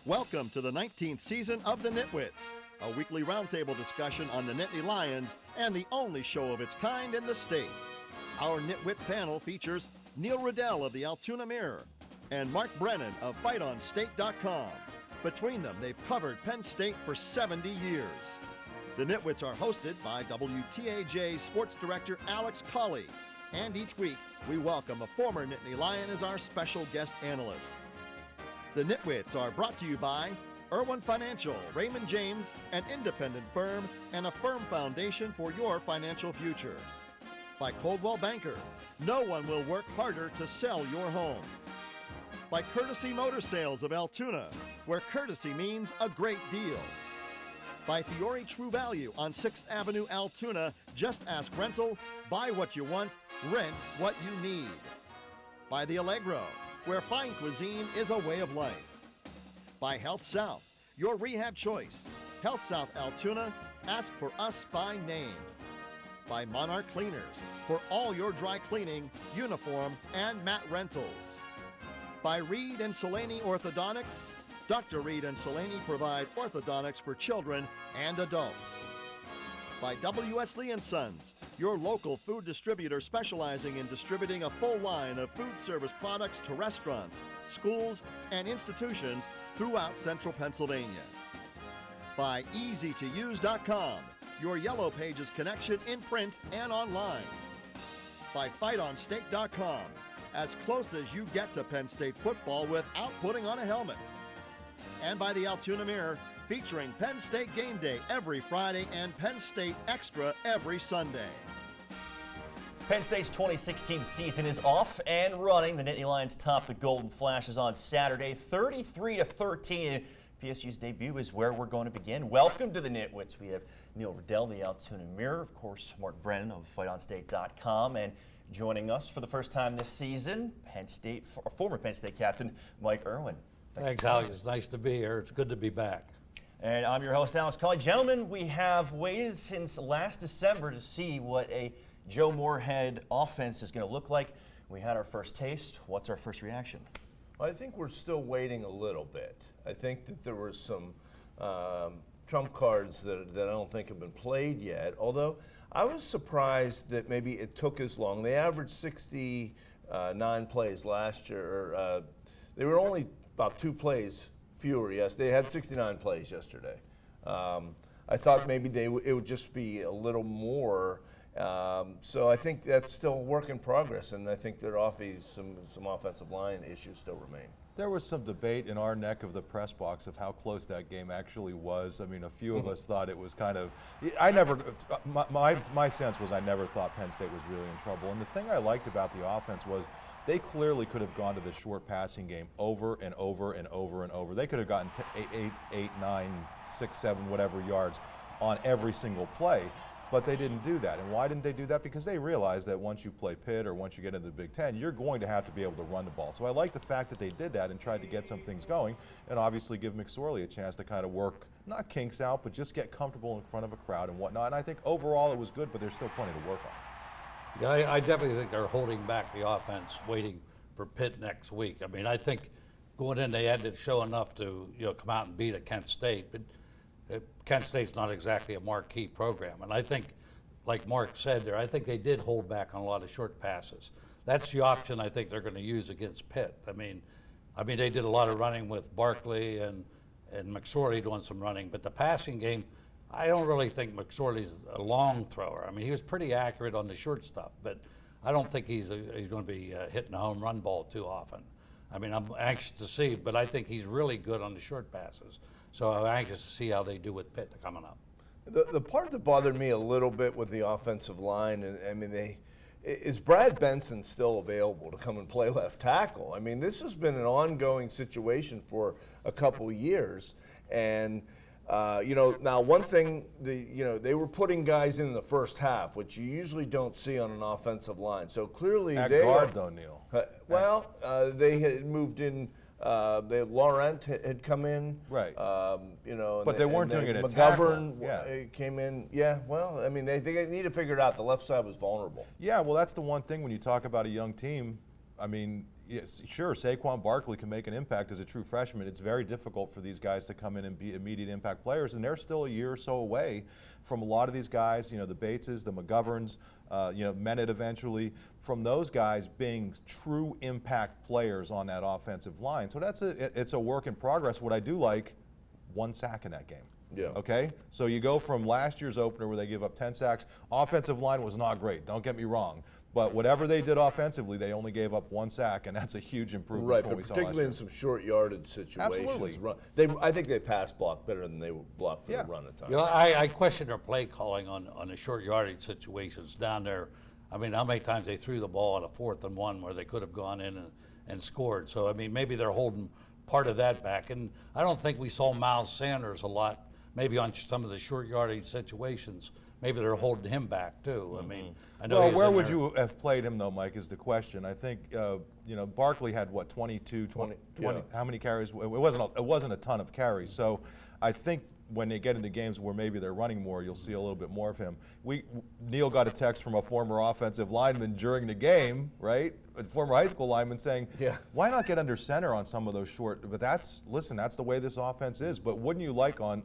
Welcome to the 19th season of the NItwits, a weekly roundtable discussion on the Nittany Lions and the only show of its kind in the state. Our NItwits panel features Neil Riddell of the Altoona Mirror and Mark Brennan of FightOnState.com. Between them, they've covered Penn State for 70 years. The NItwits are hosted by WTAJ Sports Director Alex Colley, and each week we welcome a former Nittany Lion as our special guest analyst. The NItwits are brought to you by Irwin Financial, Raymond James, an independent firm and a firm foundation for your financial future. By Coldwell Banker, no one will work harder to sell your home. By Courtesy Motor Sales of Altoona, where courtesy means a great deal. By Fiore True Value on 6th Avenue, Altoona, just ask rental, buy what you want, rent what you need. By The Allegro, where fine cuisine is a way of life. By Health South, your rehab choice. Health South Altoona, ask for us by name. By Monarch Cleaners, for all your dry cleaning, uniform, and mat rentals. By Reed and Solani Orthodontics, Dr. Reed and Solani provide orthodontics for children and adults. By W.S. Lee & Sons, your local food distributor specializing in distributing a full line of food service products to restaurants, schools, and institutions throughout central Pennsylvania. By EasyToUse.com, your Yellow Pages connection in print and online. By FightOnState.com, as close as you get to Penn State football without putting on a helmet. And by the Altoona Mirror, featuring Penn State Game Day every Friday and Penn State Extra every Sunday. Penn State's 2016 season is off and running. The Nittany Lions topped the Golden Flashes on Saturday, 33-13. PSU's debut is where we're going to begin. Welcome to the Nitwits. We have Neil Riddell, the Altoona Mirror, of course, Mark Brennan of FightOnState.com, and joining us for the first time this season, former Penn State captain Mike Irwin. Thanks, Alex. It's nice to be here. It's good to be back. And I'm your host, Alex Colley. Gentlemen, we have waited since last December to see what a Joe Moorhead offense is going to look like. We had our first taste. What's our first reaction? I think we're still waiting a little bit. I think that there were some trump cards that I don't think have been played yet, although I was surprised that maybe it took as long. They averaged 69 plays last year. They were only about 2 plays fewer. Yes, they had 69 plays yesterday. I thought maybe it would just be a little more. So I think that's still a work in progress, and I think there are some offensive line issues still remain. There was some debate in our neck of the press box of how close that game actually was. I mean, a few of us thought it was kind of. My sense was I never thought Penn State was really in trouble. And the thing I liked about the offense was they clearly could have gone to the short passing game over and over and over and over. They could have gotten 8, 9, 6, 7, whatever yards on every single play, but they didn't do that. And why didn't they do that? Because they realized that once you play Pitt or once you get into the Big Ten, you're going to have to be able to run the ball. So I like the fact that they did that and tried to get some things going and obviously give McSorley a chance to kind of work, not kinks out, but just get comfortable in front of a crowd and whatnot. And I think overall it was good, but there's still plenty to work on. Yeah, I definitely think they're holding back the offense, waiting for Pitt next week. I mean, I think going in they had to show enough to come out and beat a Kent State, but Kent State's not exactly a marquee program. And I think, like Mark said there, I think they did hold back on a lot of short passes. That's the option I think they're going to use against Pitt. I mean, they did a lot of running with Barkley and McSorley doing some running, but the passing game, I don't really think McSorley's a long thrower. I mean, he was pretty accurate on the short stuff, but I don't think he's going to be hitting a home run ball too often. I mean, I'm anxious to see, but I think he's really good on the short passes. So I'm anxious to see how they do with Pitt coming up. The part that bothered me a little bit with the offensive line, and I mean, is Brad Benson still available to come and play left tackle? I mean, this has been an ongoing situation for a couple years, and now one thing, they were putting guys in the first half, which you usually don't see on an offensive line. So clearly At guard, though, Neil. They had moved in. Laurent had come in, right? But they weren't doing it at McGovern came in. Yeah, well, I mean, they need to figure it out. The left side was vulnerable. Yeah, well, that's the one thing when you talk about a young team. I mean, yes, sure, Saquon Barkley can make an impact as a true freshman. It's very difficult for these guys to come in and be immediate impact players, and they're still a year or so away from a lot of these guys, the Bateses, the McGoverns, Mennett eventually, from those guys being true impact players on that offensive line. So it's a work in progress. What I do like, 1 sack in that game. Yeah. Okay? So you go from last year's opener where they give up 10 sacks. Offensive line was not great, don't get me wrong. But whatever they did offensively, they only gave up 1 sack, and that's a huge improvement Right, from but what we saw particularly in last year. some short yardage situations. Absolutely. I think they pass block better than they block for Yeah. the run at times. I question their play calling on the short yardage situations down there. I mean, how many times they threw the ball on a 4th and 1 where they could have gone in and scored. So, I mean, maybe they're holding part of that back. And I don't think we saw Miles Sanders a lot, maybe on some of the short yardage situations. Maybe they're holding him back, too. I mean, I know Well, he's where in would there. you have played him, though, Mike, is the question. I think, Barkley had, 22, 20, yeah. how many carries? It wasn't a ton of carries. So I think when they get into games where maybe they're running more, you'll see a little bit more of him. Neil got a text from a former offensive lineman during the game, right? A former high school lineman saying, Yeah. why not get under center on some of those short? But that's the way this offense is. But wouldn't you like on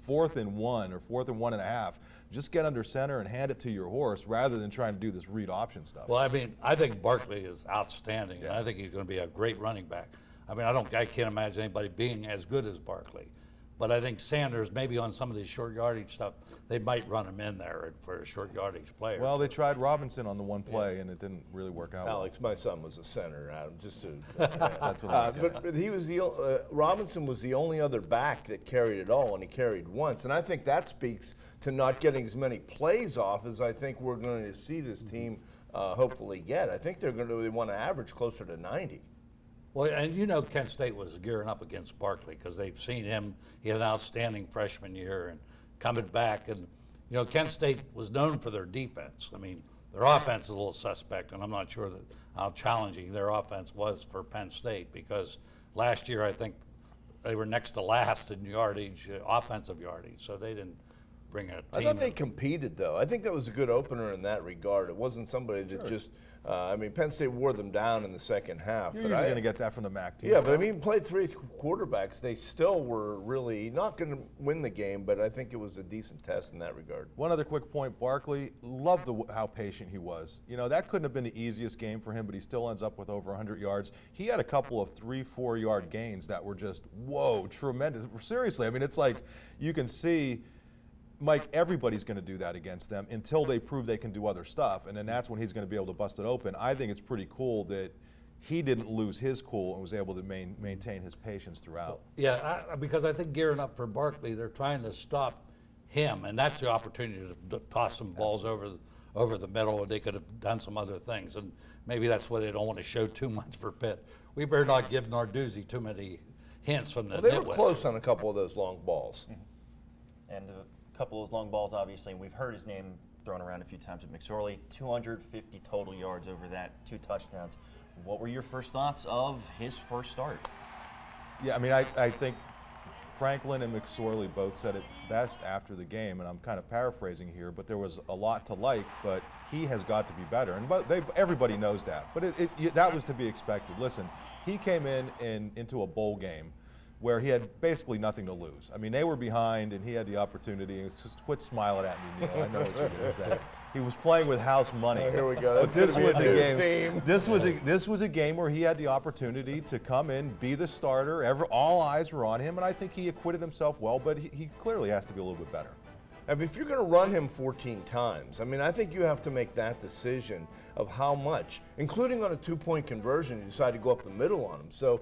4th and 1 or 4th and 1.5, just get under center and hand it to your horse rather than trying to do this read option stuff? Well, I mean, I think Barkley is outstanding, and Yeah. I think he's going to be a great running back. I mean, I can't imagine anybody being as good as Barkley. But I think Sanders, maybe on some of these short yardage stuff, they might run him in there for a short yardage player. Well, they tried Robinson on the one play, and it didn't really work out. Alex, my son was a center, Adam, just to. That's what I was But he was Robinson was the only other back that carried it all, and he carried once. And I think that speaks to not getting as many plays off as I think we're going to see this team hopefully get. I think they want to average closer to 90. Well, and Kent State was gearing up against Barkley because they've seen him. He had an outstanding freshman year and coming back. And, Kent State was known for their defense. I mean, their offense is a little suspect, and I'm not sure how challenging their offense was for Penn State because last year I think they were next to last in yardage, offensive yardage, so they didn't bring a team. I thought they competed, though. I think that was a good opener in that regard. It wasn't somebody that just Penn State wore them down in the second half. You're usually going to get that from the MAC team. Yeah, but I mean, played 3 quarterbacks. They still were really not going to win the game, but I think it was a decent test in that regard. One other quick point, Barkley, loved how patient he was. That couldn't have been the easiest game for him, but he still ends up with over 100 yards. He had a couple of 3-4 yard gains that were just, whoa, tremendous. Seriously, I mean, it's like you can see, Mike, everybody's going to do that against them until they prove they can do other stuff, and then that's when he's going to be able to bust it open. I think it's pretty cool that he didn't lose his cool and was able to maintain his patience throughout. Yeah, because I think gearing up for Barkley, they're trying to stop him, and that's the opportunity to toss some balls over the middle, and they could have done some other things, and maybe that's why they don't want to show too much for Pitt. We better not give Narduzzi too many hints from the Well, they were nitwits. close on a couple of those long balls. And a couple of those long balls, obviously, and we've heard his name thrown around a few times at McSorley. 250 total yards over that, 2 touchdowns. What were your first thoughts of his first start? Yeah, I mean, I think Franklin and McSorley both said it best after the game, and I'm kind of paraphrasing here, but there was a lot to like, but he has got to be better. And everybody knows that, but that was to be expected. Listen, he came into a bowl game where he had basically nothing to lose. I mean, they were behind, and he had the opportunity. And just quit smiling at me, Neil. I know what you're going to say. He was playing with house money. Oh, here we go. But this was a game. Theme. This was a game where he had the opportunity to come in, be the starter. All eyes were on him, and I think he acquitted himself well. But he clearly has to be a little bit better. I mean, if you're going to run him 14 times, I mean, I think you have to make that decision of how much, including on a 2-point conversion, you decide to go up the middle on him. So,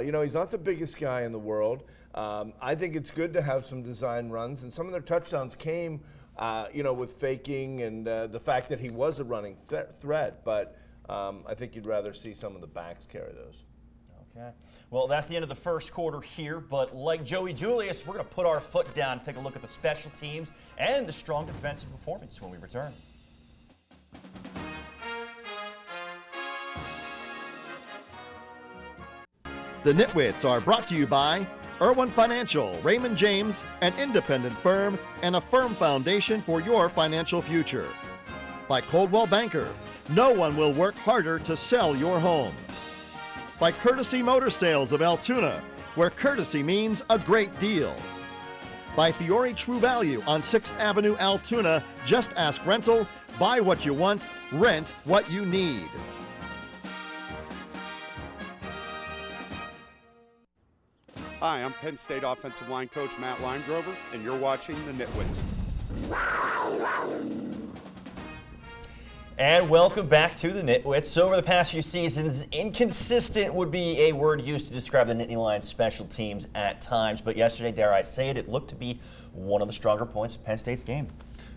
he's not the biggest guy in the world. I think it's good to have some design runs, and some of their touchdowns came, with faking and the fact that he was a running threat. But I think you'd rather see some of the backs carry those. Okay. Well, that's the end of the first quarter here, but like Joey Julius, we're going to put our foot down, take a look at the special teams and the strong defensive performance when we return. The Nitwits are brought to you by Irwin Financial, Raymond James, an independent firm and a firm foundation for your financial future. By Coldwell Banker, no one will work harder to sell your home. by Courtesy Motor Sales of Altoona, where courtesy means a great deal. By Fiore True Value on 6th Avenue, Altoona. Just ask rental. Buy what you want, rent what you need. Hi, I'm Penn State offensive line coach Matt Limegrover, and you're watching the Nitwits. And welcome back to the Nitwits. Over the past few seasons, inconsistent would be a word used to describe the Nittany Lions special teams at times. But yesterday, dare I say it, it looked to be one of the stronger points of Penn State's game.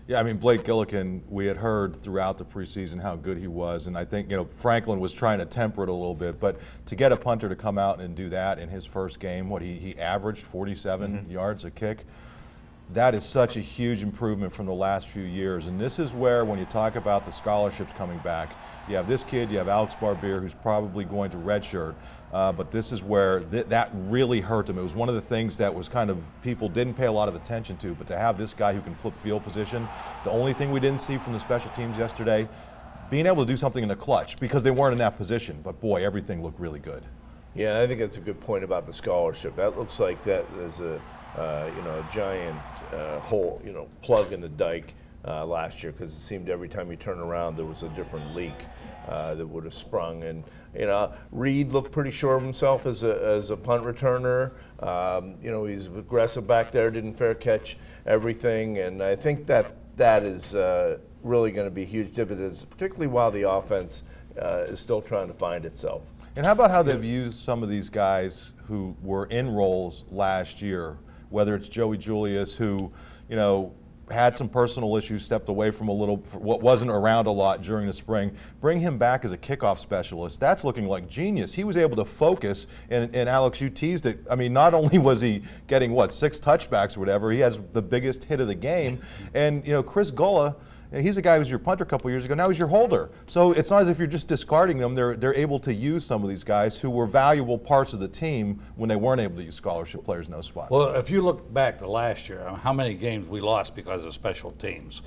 Yeah, I mean, Blake Gillikin, we had heard throughout the preseason how good he was, and I think, Franklin was trying to temper it a little bit, but to get a punter to come out and do that in his first game, he averaged 47 yards a kick. That is such a huge improvement from the last few years, and this is where, when you talk about the scholarships coming back, you have this kid, you have Alex Barbier, who's probably going to redshirt, but this is where that really hurt him. It was one of the things that was kind of people didn't pay a lot of attention to, but to have this guy who can flip field position, the only thing we didn't see from the special teams yesterday, being able to do something in the clutch, because they weren't in that position, but boy, everything looked really good. Yeah, I think that's a good point about the scholarship. That looks like that is a giant hole, plug in the dike last year, because it seemed every time you turn around there was a different leak that would have sprung. And Reed looked pretty sure of himself as a punt returner. He's aggressive back there, didn't fair catch everything, and I think that is really going to be huge dividends, particularly while the offense is still trying to find itself. And how about how they've used some of these guys who were in roles last year, whether it's Joey Julius, who, had some personal issues, stepped away from what wasn't around a lot during the spring. Bring him back as a kickoff specialist. That's looking like genius. He was able to focus, and Alex, you teased it. I mean, not only was he getting, 6 touchbacks or whatever, he has the biggest hit of the game. And, Chris Gulla, he's a guy who was your punter a couple years ago. Now he's your holder. So it's not as if you're just discarding them. They're able to use some of these guys who were valuable parts of the team when they weren't able to use scholarship players in those spots. Well, if you look back to last year, how many games we lost because of special teams,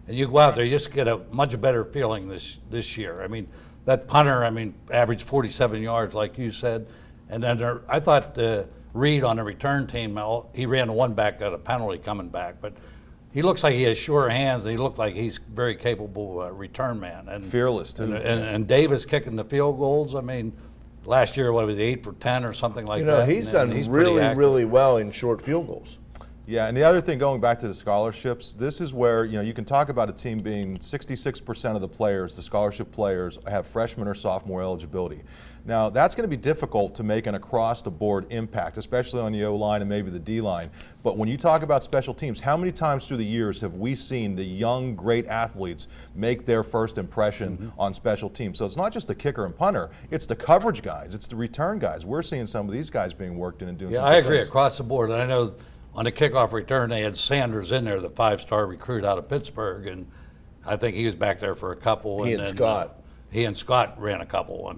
and you go out there, you just get a much better feeling this year. I mean, that punter, averaged 47 yards, like you said, and then I thought Reed on the return team, he ran one back, got a penalty coming back, but he looks like he has sure hands, and he looked like he's very capable return man. And fearless, too. And Davis kicking the field goals. Last year, what was he, 8 for 10 or something like that? He's done really well in short field goals. Yeah, and the other thing, going back to the scholarships, this is where, you can talk about a team being 66% of the players, the scholarship players, have freshman or sophomore eligibility. Now, that's going to be difficult to make an across-the-board impact, especially on the O-line and maybe the D-line. But when you talk about special teams, how many times through the years have we seen the young, great athletes make their first impression on special teams? So it's not just the kicker and punter, it's the coverage guys, it's the return guys. We're seeing some of these guys being worked in and doing some good I agree things. across the board. And I know on the kickoff return, they had Sanders in there, the 5-star recruit out of Pittsburgh, and I think he was back there for a couple. He and Scott. He and Scott ran a couple.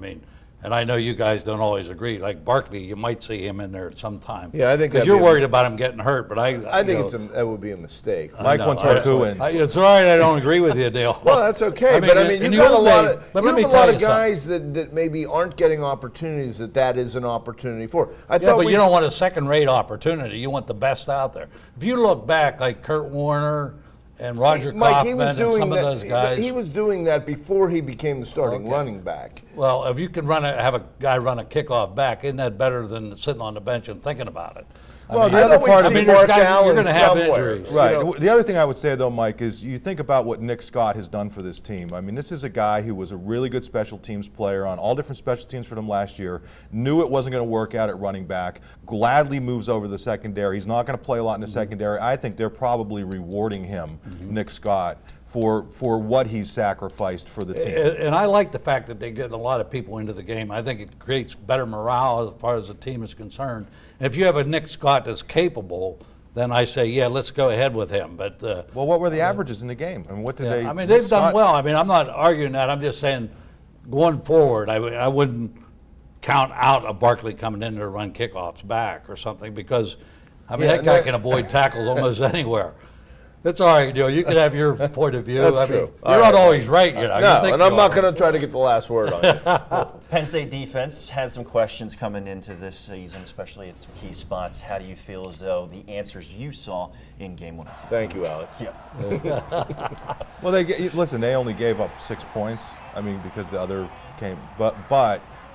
And I know you guys don't always agree. Like Barkley, you might see him in there at some time. Yeah, I think because you're worried about him getting hurt. But I think that would be a mistake. Mike wants Marku in. It's all right. I don't agree with you, Dale. Well, that's okay. You've got a lot of guys that maybe aren't getting opportunities that is an opportunity for. But you don't want a second-rate opportunity. You want the best out there. If you look back, like Kurt Warner and Roger Kaufman and some of those guys. He was doing that before he became the starting running back. Well, if you could have a guy run a kickoff back, isn't that better than sitting on the bench and thinking about it? Well, the other part of Mark Allen you're going to have somewhere. injuries. Right. The other thing I would say, though, Mike, is you think about what Nick Scott has done for this team. This is a guy who was a really good special teams player on all different special teams for them last year, knew it wasn't going to work out at running back, gladly moves over to the secondary. He's not going to play a lot in the secondary. I think they're probably rewarding him, Nick Scott, for what he's sacrificed for the team. And I like the fact that they get a lot of people into the game. I think it creates better morale as far as the team is concerned. And if you have a Nick Scott that's capable, then I say, yeah, let's go ahead with him. But well, what were the averages in the game? What did they? They've done well. I'm not arguing that. I'm just saying, going forward, I wouldn't count out a Barkley coming in to run kickoffs back or something, because that guy can avoid tackles almost anywhere. It's all right, Neil. You can have your point of view. That's I mean, true. you're not always right, you know. No, You think and I'm you not are. going to try to get the last word on it. Penn State defense had some questions coming into this season, especially at some key spots. How do you feel as though the answers you saw in game 1 of the season? Thank you, Alex. Yeah. Well, listen. They only gave up 6 points. I mean, because the other came. But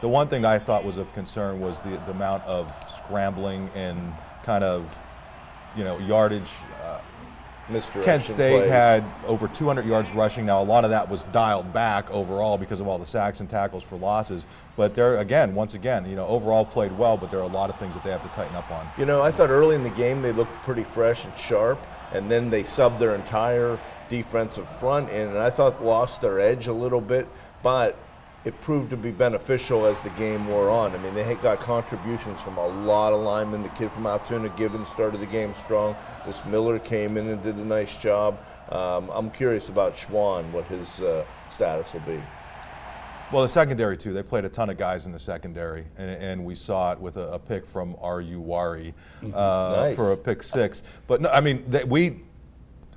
the one thing that I thought was of concern was the amount of scrambling and kind of, yardage. Misdirection Kent State plays. had over 200 yards rushing. Now, a lot of that was dialed back overall because of all the sacks and tackles for losses. But they're, once again, overall played well, but there are a lot of things that they have to tighten up on. I thought early in the game they looked pretty fresh and sharp, and then they subbed their entire defensive front in, and I thought lost their edge a little bit, but it proved to be beneficial as the game wore on. I mean, they got contributions from a lot of linemen. The kid from Altoona, Gibbons, started the game strong. This Miller came in and did a nice job. I'm curious about Schwann, what his status will be. Well, the secondary, too. They played a ton of guys in the secondary, and we saw it with a pick from R.U. Wari Nice. for a pick 6. But, no, I mean,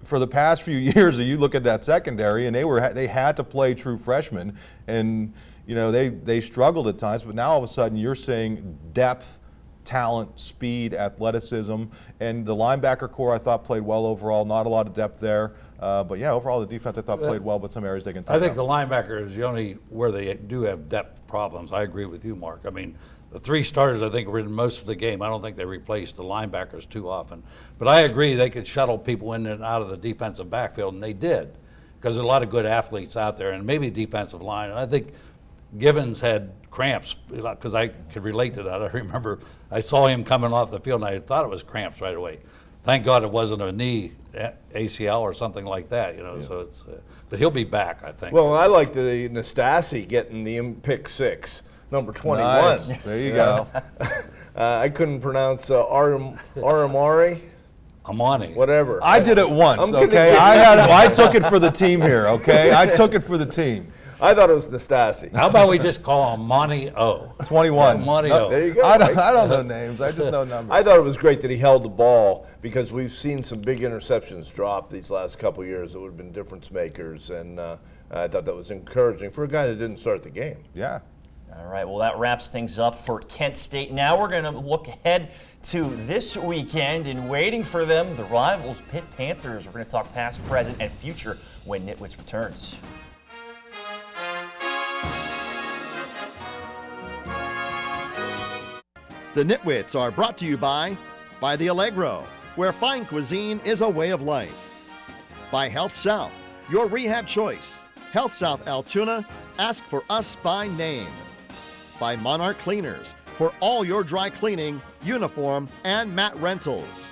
for the past few years, you look at that secondary, and they had to play true freshmen, and they struggled at times. But now all of a sudden, you're seeing depth, talent, speed, athleticism, and the linebacker core I thought played well overall. Not a lot of depth there, but yeah, overall the defense I thought played well, but some areas they can I tighten think up. the linebacker is the only where they do have depth problems. I agree with you, Mark. I mean, the 3 starters I think were in most of the game. I don't think they replaced the linebackers too often. But I agree they could shuttle people in and out of the defensive backfield, and they did, because there are a lot of good athletes out there, and maybe defensive line. And I think Gibbons had cramps, because I could relate to that. I remember I saw him coming off the field, and I thought it was cramps right away. Thank God it wasn't a knee ACL or something like that, So it's, but he'll be back, I think. Well, I like the Nastasi getting the pick 6, number 21. Nice. There you go. I couldn't pronounce Aramari, Amani. whatever. I did it once, I'm gonna okay? give- I took it for the team here, okay? I took it for the team. I thought it was Nastasi. How about we just call him Monty O? 21. Monty O. There you go. I Mike. don't know names. I just know numbers. I thought it was great that he held the ball, because we've seen some big interceptions drop these last couple of years that would have been difference makers, and I thought that was encouraging for a guy that didn't start the game. Yeah. All right, well, that wraps things up for Kent State. Now we're going to look ahead to this weekend, and waiting for them, the rivals, Pitt Panthers. We're going to talk past, present, and future when Nitwits returns. The Nitwits are brought to you by the Allegro, where fine cuisine is a way of life. By Health South, your rehab choice. Health South Altoona, ask for us by name. By Monarch Cleaners, for all your dry cleaning, uniform, and mat rentals.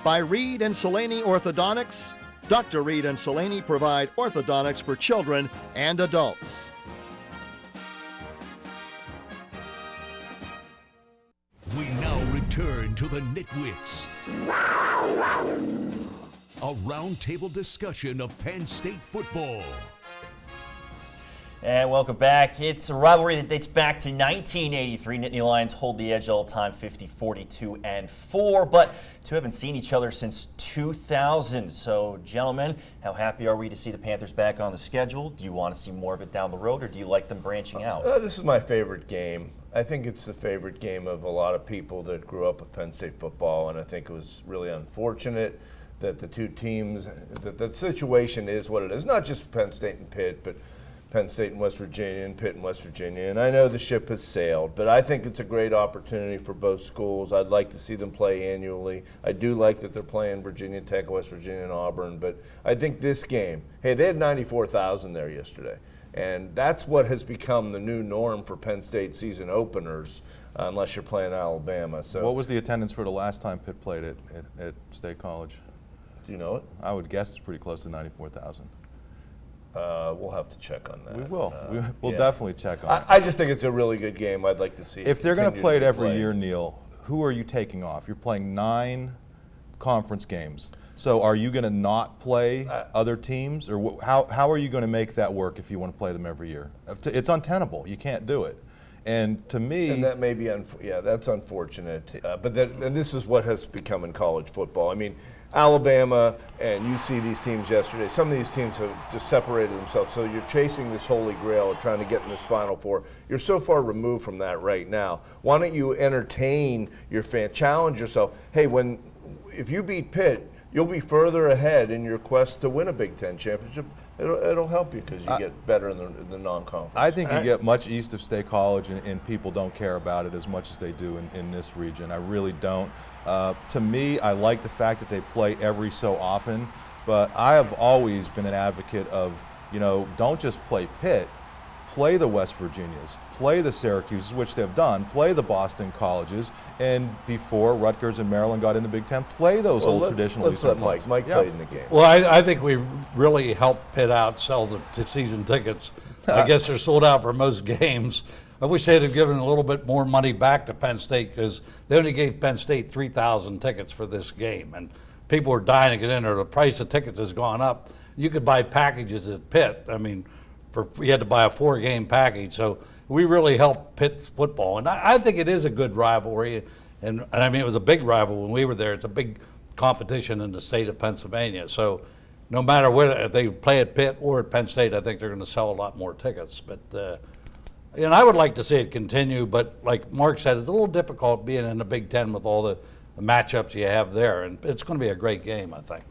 By Reed and Salaney Orthodontics, Dr. Reed and Salaney provide orthodontics for children and adults. We now return to the Nitwits. A roundtable discussion of Penn State football. And welcome back. It's a rivalry that dates back to 1983. Nittany Lions hold the edge all the time, 50-42-4, but two haven't seen each other since 2000. So, gentlemen, how happy are we to see the Panthers back on the schedule? Do you want to see more of it down the road, or do you like them branching out? This is my favorite game. I think it's the favorite game of a lot of people that grew up with Penn State football, and I think it was really unfortunate that the two teams, that the situation is what it is. Not just Penn State and Pitt, but Penn State and West Virginia and Pitt and West Virginia. And I know the ship has sailed, but I think it's a great opportunity for both schools. I'd like to see them play annually. I do like that they're playing Virginia Tech, West Virginia, and Auburn, but I think this game, hey, they had 94,000 there yesterday. And that's what has become the new norm for Penn State season openers, unless you're playing Alabama. So, What was the attendance for the last time Pitt played at State College? do you know it? I would guess it's pretty close to 94,000. We'll have to check on that. We will. We'll yeah. definitely check on it. I just think it's a really good game. I'd like to see If they're going to continue play it be every played. year, Neil, who are you taking off? You're playing 9 conference games. So are you going to not play other teams? Or how are you going to make that work if you want to play them every year? It's untenable. You can't do it. And to me, And that may be, that's unfortunate. And this is what has become in college football. I mean, Alabama, and you see these teams yesterday, some of these teams have just separated themselves. So you're chasing this holy grail of trying to get in this Final Four. You're so far removed from that right now. Why don't you entertain your fan, challenge yourself? Hey, if you beat Pitt, you'll be further ahead in your quest to win a Big Ten championship. It'll help you because you get better in the non-conference. I think you get much east of State College, and people don't care about it as much as they do in this region. I really don't. To me, I like the fact that they play every so often, but I have always been an advocate of, don't just play Pitt, play the West Virginias, play the Syracuses, which they've done, play the Boston colleges, and before Rutgers and Maryland got into Big Ten, play those old traditional. Let's let Mike played in the game. Well, I think we really helped Pitt out sell the season tickets. I guess they're sold out for most games. I wish they'd have given a little bit more money back to Penn State because they only gave Penn State 3,000 tickets for this game, and people were dying to get in there. The price of tickets has gone up. You could buy packages at Pitt. I mean, you had to buy a 4-game package, so we really helped Pitt's football. And I think it is a good rivalry, and I mean, it was a big rivalry when we were there. It's a big competition in the state of Pennsylvania. So no matter whether if they play at Pitt or at Penn State, I think they're going to sell a lot more tickets. But and I would like to see it continue, but like Mark said, it's a little difficult being in the Big Ten with all the matchups you have there, and it's going to be a great game, I think.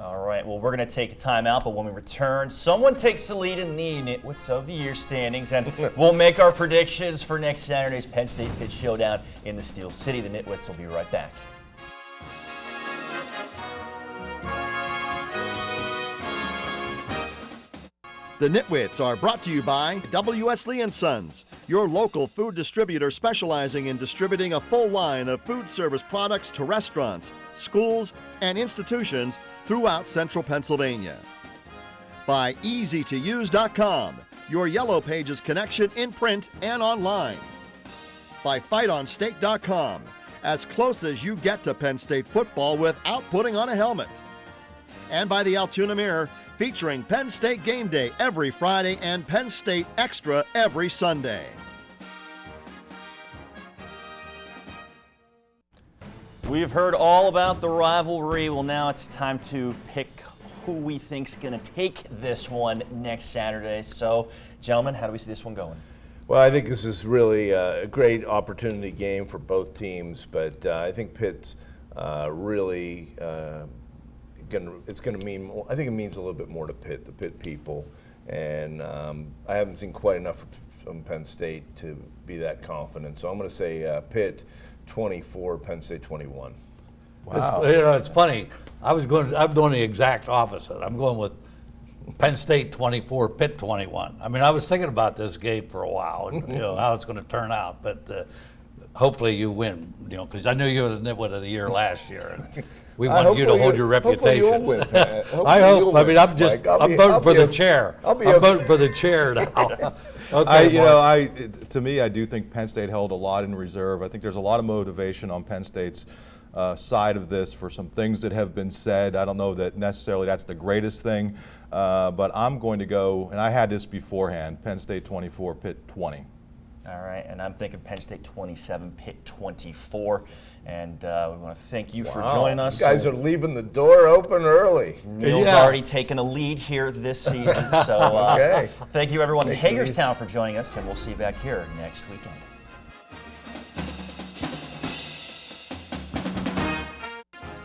All right, well, we're going to take a timeout, but when we return, someone takes the lead in the Nitwits of the Year standings, and we'll make our predictions for next Saturday's Penn State Pitt showdown in the Steel City. The Nitwits will be right back. The Nitwits are brought to you by W.S. Lee & Sons, your local food distributor specializing in distributing a full line of food service products to restaurants, schools, and institutions throughout central Pennsylvania. By EasyToUse.com, your Yellow Pages connection in print and online. By FightOnState.com, as close as you get to Penn State football without putting on a helmet. And by the Altoona Mirror, featuring Penn State Game Day every Friday and Penn State Extra every Sunday. We've heard all about the rivalry. Well, now it's time to pick who we think's going to take this one next Saturday. So, gentlemen, how do we see this one going? Well, I think this is really a great opportunity game for both teams, but I think Pitt's really it's going to mean more. I think it means a little bit more to Pitt, the Pitt people, and I haven't seen quite enough from Penn State to be that confident. So I'm going to say Pitt 24, Penn State 21. wow. It's funny. I'm doing the exact opposite. I'm going with Penn State 24, Pitt 21. I mean, I was thinking about this game for a while, and how it's going to turn out, but hopefully you win, because I knew you were the Nitwit of the Year last year. And we want you to hold your reputation. Hopefully you'll win, I hope. I mean, I'm voting for the chair. I'm voting for the chair now. Okay, to me, I do think Penn State held a lot in reserve. I think there's a lot of motivation on Penn State's side of this for some things that have been said. I don't know that necessarily that's the greatest thing, but I'm going to go, and I had this beforehand, Penn State 24, Pitt 20. All right, and I'm thinking Penn State 27, Pitt 24. And we want to thank you for joining us. You guys are leaving the door open early. Neil's already taken a lead here this season. So okay. Thank you, everyone in Hagerstown, for joining us, and we'll see you back here next weekend.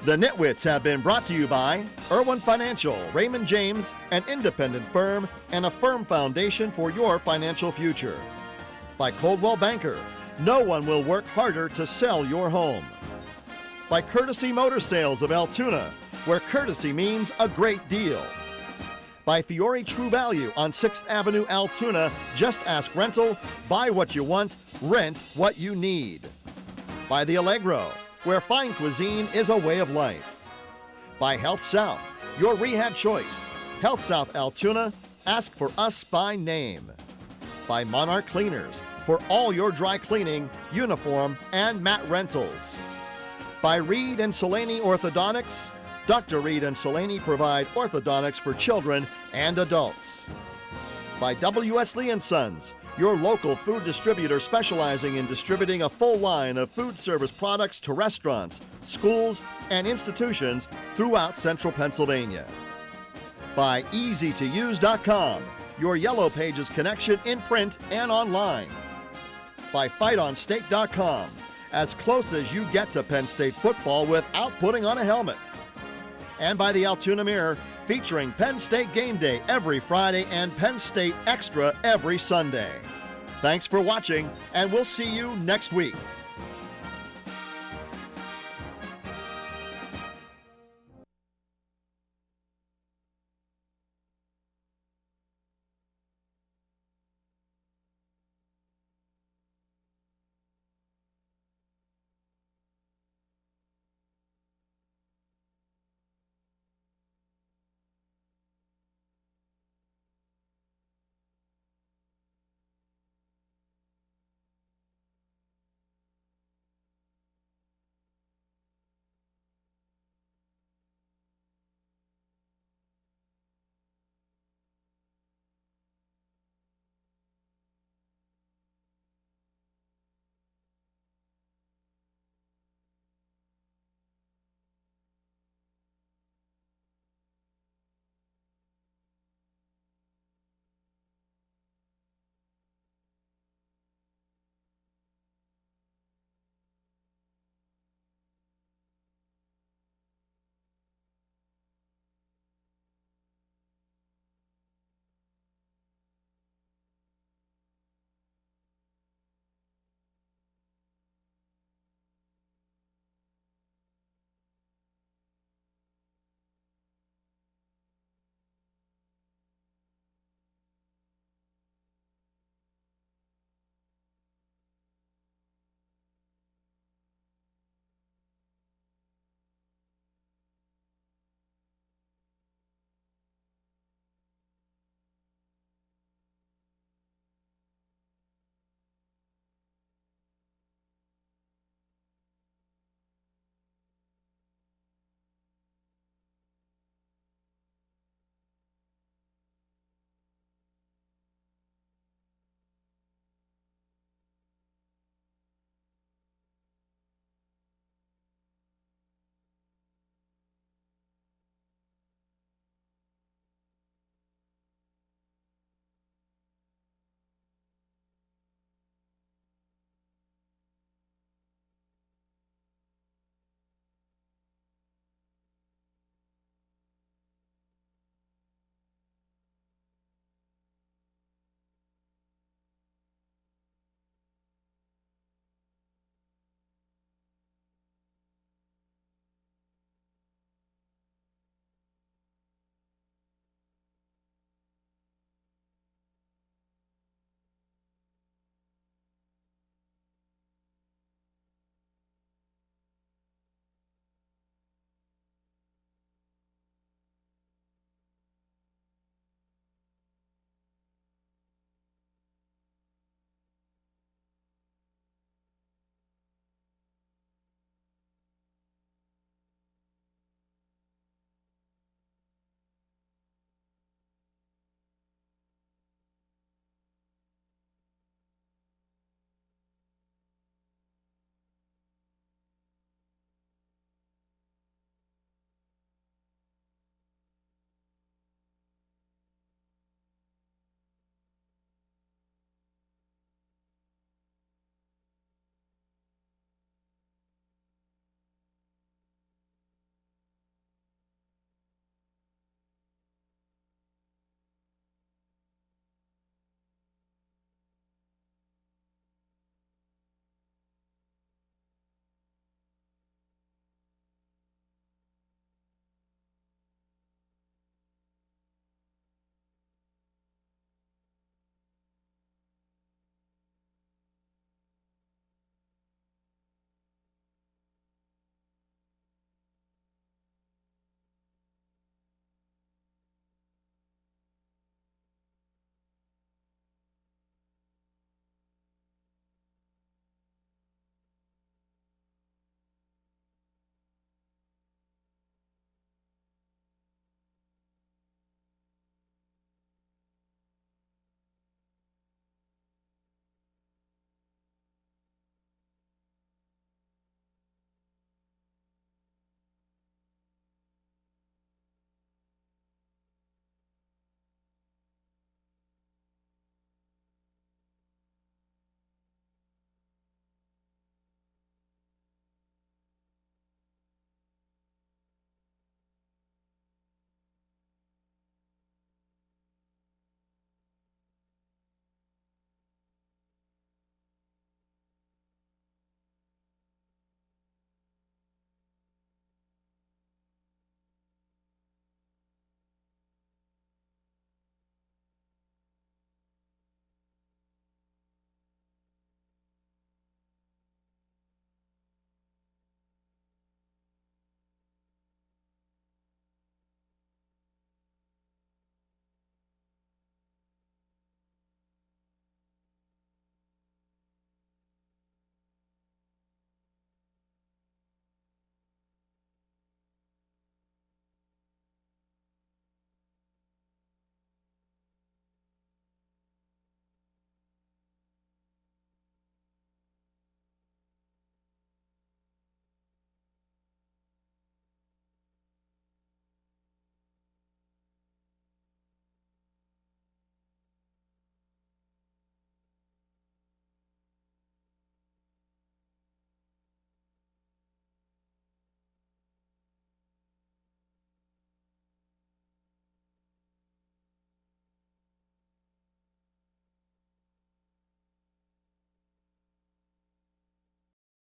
The Nitwits have been brought to you by Irwin Financial, Raymond James, an independent firm and a firm foundation for your financial future. By Coldwell Banker, no one will work harder to sell your home. By Courtesy Motor Sales of Altoona, where courtesy means a great deal. By Fiore True Value on 6th Avenue, Altoona, just ask rental, buy what you want, rent what you need. By The Allegro, where fine cuisine is a way of life. By Health South, your rehab choice. Health South Altoona, ask for us by name. By Monarch Cleaners, for all your dry cleaning, uniform, and mat rentals. By Reed and Salaney Orthodontics, Dr. Reed and Salaney provide orthodontics for children and adults. By W.S. Lee & Sons, your local food distributor specializing in distributing a full line of food service products to restaurants, schools, and institutions throughout central Pennsylvania. By easytouse.com, your Yellow Pages connection in print and online. By fightonsteak.com, as close as you get to Penn State football without putting on a helmet. And by the Altoona Mirror, featuring Penn State Game Day every Friday and Penn State Extra every Sunday. Thanks for watching, and we'll see you next week.